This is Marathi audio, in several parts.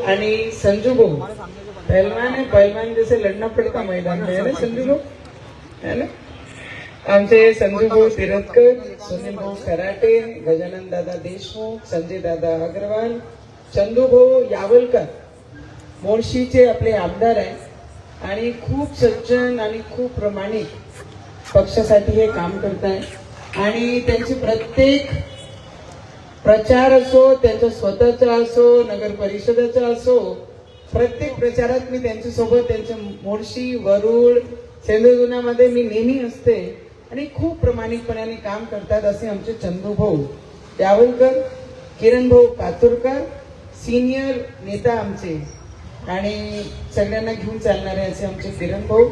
आणि संजू भाऊ पहलवान है, पहलवान जैसे लड़ना पड़ता मैदान में, है ना संजू भाऊ, है ना. आमचे संजू भाऊ तिरतकर, सुनील भाऊ खराटे, गजानन दादा देशमुख, संजय दादा अग्रवाल, चंदू भाऊ यावलकर मोर्शीचे आपले आमदार आहे आणि खूप सज्जन आणि खूप प्रामाणिक पक्षासाठी हे काम करताय. आणि त्यांचे प्रत्येक प्रचार असो, त्यांचा स्वतःचा असो, नगर परिषदेचा असो, प्रत्येक प्रचारात मी त्यांच्यासोबत, त्यांच्या मोर्शी वरुड सिंधुदुर्गामध्ये मी नेहमी असते आणि खूप प्रामाणिकपणाने काम करतात असे आमचे चंदू भाऊ यावलकर, किरण भाऊ पातुरकर, सिनियर नेता आमचे आणि सगळ्यांना घेऊन चालणारे असे आमचे किरण भाऊ,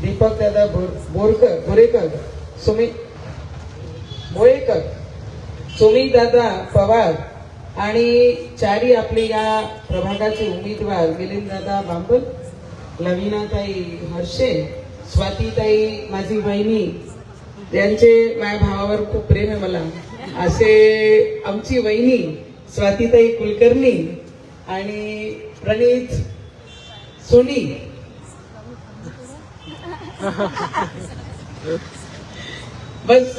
दीपक दादा बोरेकर, भोयेकर, सुमित दादा पवार आणि चारी आपले या प्रभागाचे उमेदवार मिलिंद दादा बांबल, लवीनाताई हर्षे, स्वातीताई माझी बहिणी, ज्यांचे माझ्या भावावर खूप प्रेम आहे मला, असे आमची वहिनी स्वातीताई कुलकर्णी आणि प्रणीत सोनी. बस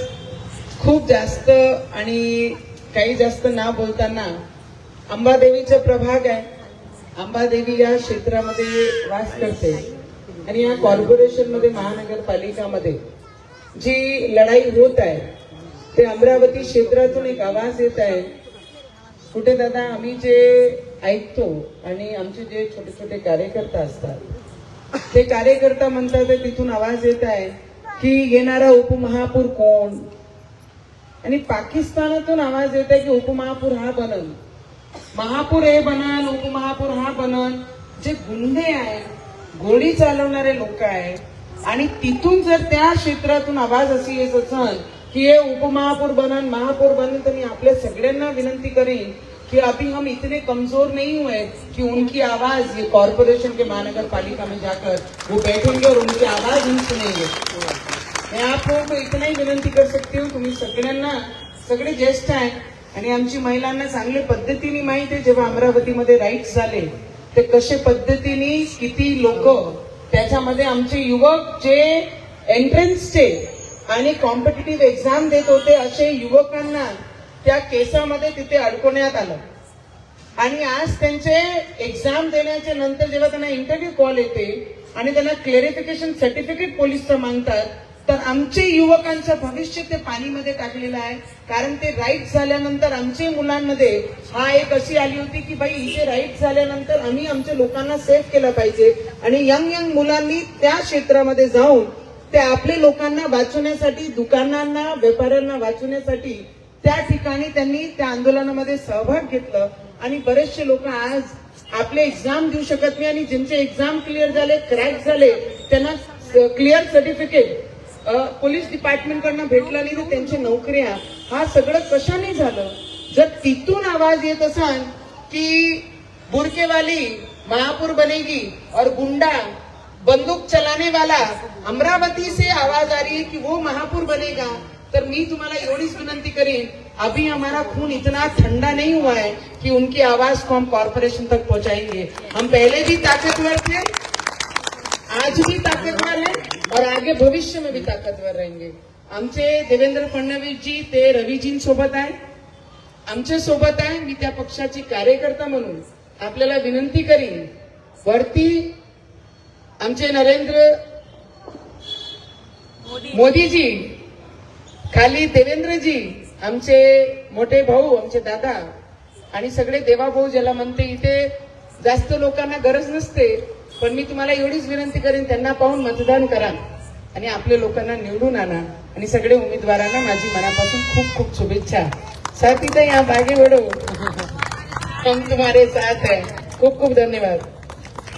खूप जास्त आणि काही जास्त ना बोलताना अंबादेवीचा प्रभाग आहे. अंबादेवी या क्षेत्रामध्ये वास करते आणि या कॉर्पोरेशन मध्ये, महानगरपालिकामध्ये जी लढाई होत आहे ते अमरावती क्षेत्रातून एक आवाज येत आहे. कुठे दादा आम्ही जे ऐकतो आणि आमचे जे छोटे छोटे कार्यकर्ता असतात ते कार्यकर्ता म्हणतात तिथून आवाज येत आहे की येणारा उपमहापूर कोण, आणि पाकिस्तानातून आवाज येत आहे की उपमहापूर हा बनल, महापूर हे बनल, उपमहापूर हा बनल. जे गुंडे आहेत, गोळी चालवणारे लोक आहेत आणि तिथून जर त्या क्षेत्रातून आवाज अशी येत असेल कि ये उपमहापुर बनन, महापुर बनन, तो मैं आपले सगळ्यांना विनंती करें कि अभी हम इतने कमजोर नहीं हुए कि उनकी आवाज ये कॉर्पोरेशन के महानगर पालिका में जाकर वो बैठेंगे और उनकी आवाज हम सुनेंगे. मैं आप लोगों को इतना ही विनंती कर सकती हूँ, तुम्ही सगळ्यांना, सगळे ज्येष्ठ आहे आणि आमची महिलांना चांगल्या पद्धतीने माहिती आहे जेव्हा अमरावतीमध्ये राईट्स झाले ते कशा पद्धतीने किती लोक त्याच्यामध्ये आमचे युवक जे एंट्रन्सचे आणि कॉम्पिटिटिव्ह एक्झाम देत होते असे युवकांना त्या केसामध्ये तिथे अडकवण्यात आलं. आणि आज त्यांचे एक्झाम देण्याच्या नंतर जेव्हा त्यांना इंटरव्ह्यू कॉल येते आणि त्यांना क्लेरिफिकेशन सर्टिफिकेट पोलीस मागतात, तर आमचे युवकांचं भविष्य ते पाणीमध्ये टाकलेलं आहे. कारण ते राईट झाल्यानंतर आमच्या मुलांमध्ये हा एक अशी आली होती की भाई इथे राईट झाल्यानंतर आम्ही आमच्या लोकांना सेव्ह केलं पाहिजे आणि यंग मुलांनी त्या क्षेत्रामध्ये जाऊन ते आपले लोकांना वाचवण्यासाठी, दुकानांना, व्यापाऱ्यांना वाचवण्यासाठी त्या ठिकाणी त्यांनी त्या आंदोलनामध्ये सहभाग घेतला. आणि बरेचसे लोक आज आपले एक्झाम देऊ शकत नाही आणि ज्यांचे एक्झाम क्लिअर झाले, क्रॅक झाले, त्यांना क्लिअर सर्टिफिकेट पोलीस डिपार्टमेंट कडनं भेटलं नाही तर त्यांच्या नोकऱ्या, हा सगळं कशाने झालं. जर तिथून आवाज येत असाल की बुरकेवाली महापुर बनेगी और गुंडा बंदूक चलाने वाला अमरावती से आवाज आ रही है कि वो महापुर बनेगा, तर मी तुम्हाला एवढीच विनंती करेन, अभी हमारा खून इतना ठंडा नहीं हुआ है कि उनकी आवाज को हम कॉर्पोरेशन तक पहुंचाएंगे. हम पहले भी ताकतवर थे, आज भी ताकतवर है और आगे भविष्य में भी ताकतवर रहेंगे. आमचे देवेंद्र फडणवीस जी ते रवीजींसोबत आहे, आमच्या सोबत आहे. मी त्या पक्षाची कार्यकर्ता म्हणून आपल्याला विनंती करीन, वरती आमचे नरेंद्र मोदीजी, खाली देवेंद्रजी, आमचे मोठे भाऊ, आमचे दादा आणि सगळे देवाभाऊ ज्याला म्हणते. इथे जास्त लोकांना गरज नसते, पण मी तुम्हाला एवढीच विनंती करेन, त्यांना पाहून मतदान करा आणि आपल्या लोकांना निवडून आणा. आणि सगळे उमेदवारांना माझी मनापासून खूप खूप शुभेच्छा. साथी तर यहाँ आगे बढ़ो, हम तुम्हारे साथ है. खूप खूप धन्यवाद.